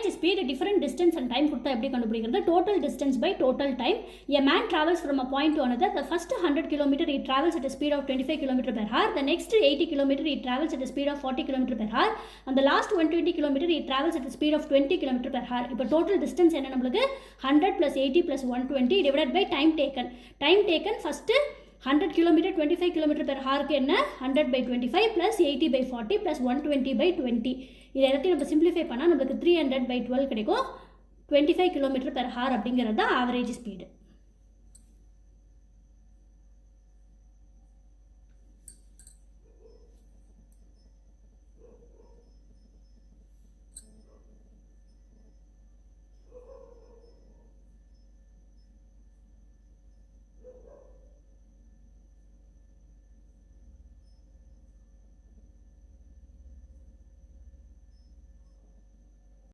Average speed different distance and time கொடுத்தா எப்படி கண்டுபிடிக்கிறது? Total distance by total time. A man travels from a point to another. The first 100 km he travels at a speed of 25 km per hour. The next 80 km he travels at a speed of 40 km per hour. And the last 120 km he travels at a speed of 20 km per hour. இப்போ total distance என்ன நம்மளுக்கு 100 plus 80 plus 120 divided by time taken. Time taken first 100 km 25 km per hour க்கு என்ன 100 by 25 plus 80 by 40 plus 120 by 20. இதை எல்லாத்தையும் நம்ம simplify பண்ணால் நம்மளுக்கு 300 by 12 கிடைக்கும். 25 km per hour அப்படிங்கிறது தான் ஆவரேஜ் ஸ்பீடு.